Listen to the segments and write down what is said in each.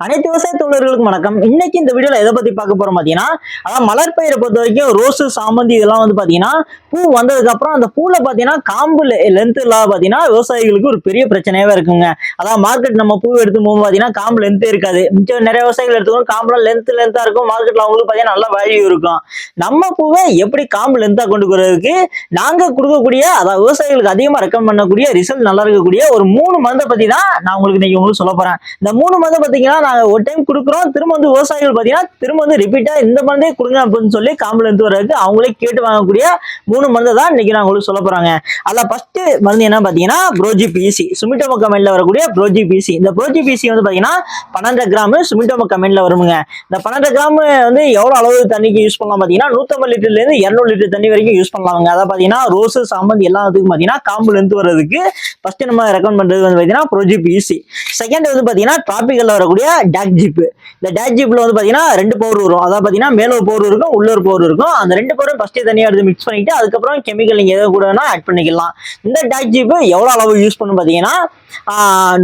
அனைத்து விவசாய தொழிலாளர்களுக்கும் வணக்கம். இன்னைக்கு இந்த வீடியோல எதை பத்தி பார்க்க போறோம் பாத்தீங்கன்னா, அதான் மலர் பயிரை பொறுத்த வரைக்கும் ரோஸ், சாமந்தி இதெல்லாம் வந்து பாத்தீங்கன்னா பூ வந்ததுக்கு அப்புறம் அந்த பூல பாத்தீங்கன்னா காம்பு லென்த் இல்லாத பாத்தீங்கன்னா விவசாயிகளுக்கு ஒரு பெரிய பிரச்சனையாவே இருக்குங்க. அதான் மார்க்கெட் நம்ம பூ எடுத்து போகும் பாத்தீங்கன்னா காம்பு லென்த்தே இருக்காது. மிச்சம் நிறைய விவசாயிகள் எடுத்துக்கணும் காம்புலாம் லென்த்தா இருக்கும். மார்க்கெட்ல அவங்களுக்கு பாத்தீங்கன்னா நல்ல வேல்யூ இருக்கும். நம்ம பூவை எப்படி காம்பு லென்த்தா கொண்டு போறதுக்கு நாங்க கொடுக்கக்கூடிய அதாவது விவசாயிகளுக்கு அதிகமா ரெக்கமெண்ட் பண்ணக்கூடிய ரிசல்ட் நல்லா இருக்கக்கூடிய ஒரு 3 மருந்தை பத்தி தான் நான் உங்களுக்கு சொல்ல போறேன். இந்த 3 மருந்தை பாத்தீங்கன்னா நாங்க ஒரு டைம் கொடுக்குறோம். திரும்ப வந்து விவசாயிகள் பாத்தீங்கன்னா திரும்ப வந்து ரிப்பீட்டா இந்த மருந்தே கொடுங்க அப்படின்னு சொல்லி காம்புல இருந்து வர்றதுக்கு அவங்களே கேட்டு வாங்கக்கூடிய 3 மருந்து தான் இன்னைக்கு நான் உங்களுக்கு சொல்ல போறாங்க. அதுல ஃபர்ஸ்ட் மருந்து என்ன பாத்தீங்கன்னா புரோஜி பிசி, சுமிட்டோமோ கம்பெனில வரக்கூடிய புரோஜி பிசி. இந்த புரோஜி பிசி வந்து பாத்தீங்கன்னா 12 கிராம் சுமிட்டோமோ கம்பெனில வருமுங்க. இந்த 12 கிராம் வந்து எவ்வளவு அளவு தண்ணிக்கு யூஸ் பண்ணலாம் பாத்தீங்கன்னா 150 லிட்டர்ல இருந்து 200 லிட்டர் தண்ணி வரைக்கும் யூஸ் பண்ணலாங்க. அதாவது பாத்தீங்கன்னா ரோஸ், சாமந்தி எல்லாத்துக்கும் பாத்தீங்கன்னா காம்புல இருந்து வர்றதுக்கு ஃபர்ஸ்ட் நம்ம ரெக்கமெண்ட் பண்றது வந்து பாத்தீங்கன்னா புரோஜி பிசி. செகண்ட் வந்து பாத்தீங்கன்னா டிராபிக்கல்ல வரக்கூடிய டாக் ஜிப். இந்த டாக் ஜிப்ல வந்து பாத்தீங்கன்னா 2 பவுடர் வரும். அதாவது பாத்தீங்கன்னா மேல ஒரு பவுடர் இருக்கும், உள்ள ஒரு பவுடர் இருக்கும். அந்த 2 பவுடரும் ஃபர்ஸ்ட் தனியா எடுத்து மிக்ஸ் பண்ணிட்டு அதுக்கப்புறம் கெமிக்கல் நீங்க எதை கூட வேணா ஆட் பண்ணிக்கலாம். இந்த டாக் ஜிப் எவ்வளவு அளவு யூஸ் பண்ணும் பாத்தீங்கன்னா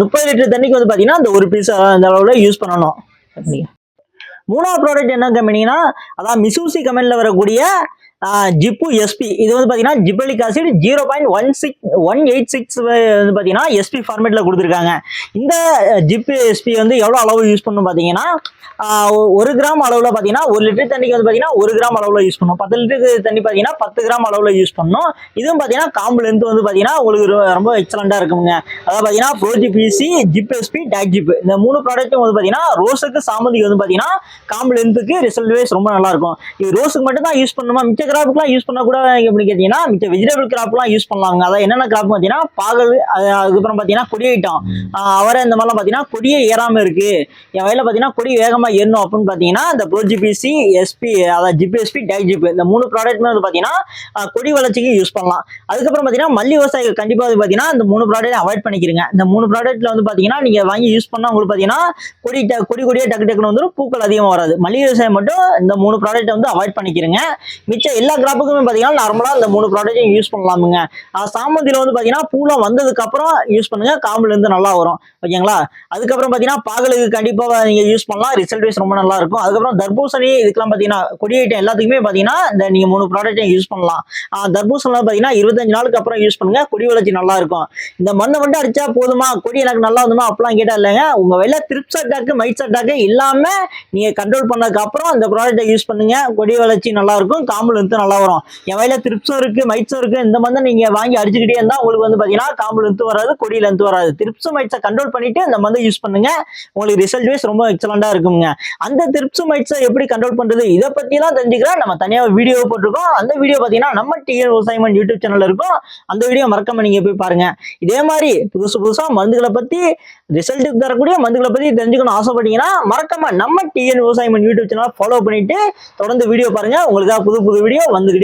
30 லிட்டர் தண்ணிக்கு வந்து பாத்தீங்கன்னா அந்த ஒரு பீஸ் அந்த அளவுல யூஸ் பண்ணணும். மூணாவது ப்ராடக்ட் என்ன கம்பெனினா அதான் மிசூசி கம்பெனில வரக்கூடிய ஜிப்பு எஸ்பி. இது வந்து பாத்தீங்கன்னா ஜிப்பலிக் ஆசிட் 0.186 வந்து பாத்தீங்கன்னா எஸ்பி ஃபார்மேட்ல கொடுத்துருக்காங்க. இந்த ஜிப்பு எஸ்பி வந்து எவ்வளவு அளவு யூஸ் பண்ணும் பாத்தீங்கன்னா 1 கிராம் அளவுல பாத்தீங்கன்னா 1 லிட்டர் தண்ணிக்கு வந்து பாத்தீங்கன்னா 1 கிராம் அளவுல யூஸ் பண்ணும். 10 லிட்டர் தண்ணி பாத்தீங்கன்னா 10 கிராம் அளவுல யூஸ் பண்ணும். இதுவும் பாத்தீங்கன்னா காம்பு லென்த் வந்து பாத்தீங்கன்னா உங்களுக்கு ரொம்ப எக்ஸலண்டா இருக்குங்க. அதாவது பாத்தீங்கன்னா புரோஜி பிசி, ஜிப் எஸ்பி, டாக் ஜிப் இந்த 3 ப்ராடக்ட்டும் வந்து பாத்தீங்கன்னா ரோஸுக்கு, சாமந்திக்கு வந்து பாத்தீங்கன்னா காம்பு லென்த்துக்கு ரிசல்ட் வைஸ் ரொம்ப நல்லா இருக்கும். இது ரோஸுக்கு மட்டும் தான் யூஸ் பண்ணுமா, மிச்ச கிராப்புக்குலாம் யூஸ் பண்ண கூட எப்படி கேட்டீங்கன்னா மிச்ச வெஜிடபிள் கிராப்லாம் யூஸ் பண்ணலாங்க. அதாவது என்னென்ன கிராப் பாத்தீங்கன்னா பாகல், அதுக்கப்புறம் பாத்தீங்கன்னா கொடி ஐட்டம், அவரை இந்த மாதிரிலாம் பாத்தீங்கன்னா கொடியே ஏறாம இருக்கு, என் வயல பாத்தீங்கன்னா கொடி வேகமா ஏறணும் அப்படின்னு பாத்தீங்கன்னா இந்த புரோஜி பிசி, எஸ்பி அதாவது ஜிப் எஸ்பி, டாக் ஜிப் இந்த 3 ப்ராடக்ட்மே வந்து பாத்தீங்கன்னா கொடி வளர்ச்சிக்கு யூஸ் பண்ணலாம். அதுக்கப்புறம் பாத்தீங்கன்னா மல்லி விவசாயிகள் கண்டிப்பா வந்து பாத்தீங்கன்னா இந்த 3 ப்ராடக்ட் அவாய்ட் பண்ணிக்கிறீங்க. இந்த 3 ப்ராடக்ட்ல வந்து பாத்தீங்கன்னா நீங்க வாங்கி யூஸ் பண்ணா உங்களுக்கு பாத்தீங்கன்னா கொடியே டக்கு டக்குன்னு வந்துடும், பூக்கள் அதிகமா வராது. மல்லி விவசாயம் மட்டும் இந்த 3 ப்ராடக்ட் வந்து அவாய்ட் பண்ணிக்கிறீங்க. மிச்ச எல்லா கிராப்புக்குமே பாத்தீங்கன்னா நார்மலா இந்த 3 ப்ராடக்ட்டையும் யூஸ் பண்ணலாமுங்க. சாமந்தியில வந்து பாத்தீங்கன்னா பூலாம் வந்ததுக்கு அப்புறம் யூஸ் பண்ணுங்க, காம்புல இருந்து நல்லா வரும். ஓகேங்களா? அதுக்கப்புறம் பாத்தீங்கன்னா பாகலுக்கு கண்டிப்பா நீங்க யூஸ் பண்ணலாம், ரிசல்ட் வைஸ் ரொம்ப நல்லா இருக்கும். அதுக்கப்புறம் தர்பூசணி இதுக்கெல்லாம் பாத்தீங்கன்னா கொடி ஐட்டம் எல்லாத்துக்குமே பாத்தீங்கன்னா இந்த நீங்க 3 ப்ராடக்ட்டையும் யூஸ் பண்ணலாம். தர்பூசணி பாத்தீங்கன்னா 25 நாளுக்கு அப்புறம் யூஸ் பண்ணுங்க, கொடி வளர்ச்சி நல்லா இருக்கும். இந்த மண்ணை மட்டும் அடிச்சா போதுமா, கொடி எனக்கு நல்லா வந்துமா அப்படிலாம் கேட்டா இல்லைங்க. உங்க வெளில த்ரிப்ஸ் அட்டாக்கு, மைட்ஸ் அட்டாக்கு இல்லாம நீங்க கண்ட்ரோல் பண்ணதுக்கு அப்புறம் அந்த ப்ராடக்ட்டை யூஸ் பண்ணுங்க, கொடி வளர்ச்சி நல்லா இருக்கும், காம்புல இருந்து நல்லா வரும். என் வயல த்ரிப்ஸும் இருக்கு, மைட்ஸும் இருக்கு, இந்த மாதிரி நீங்க வாங்கி அடிச்சுக்கிட்டே இருந்தா உங்களுக்கு வந்து பாத்தீங்கன்னா காம்புல இருந்து வராது, கொடியில இருந்து வராது. த்ரிப்ஸ் மைட்ஸை கண்ட்ரோல் பண்ணிட்டு இந்த மாதிரி யூஸ் பண்ணுங்க, உங்களுக்கு ரிசல்ட் வைஸ் ரொம்ப எக்ஸலண்டா இருக்குங்க. அந்த த்ரிப்ஸ் மைட்ஸை எப்படி கண்ட்ரோல் பண்றது இதை பத்தி எல்லாம் தெரிஞ்சுக்கிறேன் நம்ம தனியா வீடியோ போட்டிருக்கோம். அந்த வீடியோ பாத்தீங்கன்னா நம்ம டிஎன் விவசாயம் யூடியூப் சேனல்ல இருக்கும். அந்த வீடியோ மறக்காம நீங்க போய் பாருங்க. இதே மாதிரி புதுசா மருந்துகளை பத்தி, ரிசல்ட் தரக்கூடிய மருந்துகளை பத்தி தெரிஞ்சுக்கணும் ஆசைப்பட்டீங்கன்னா மறக்காம நம்ம டிஎன் விவசாயம் யூடியூப் சேனல் ஃபாலோ பண்ணிட்டு தொடர்ந்து வீடியோ பாருங்க. உங்களுக்காக புது வீடியோ வந்துகிட்டே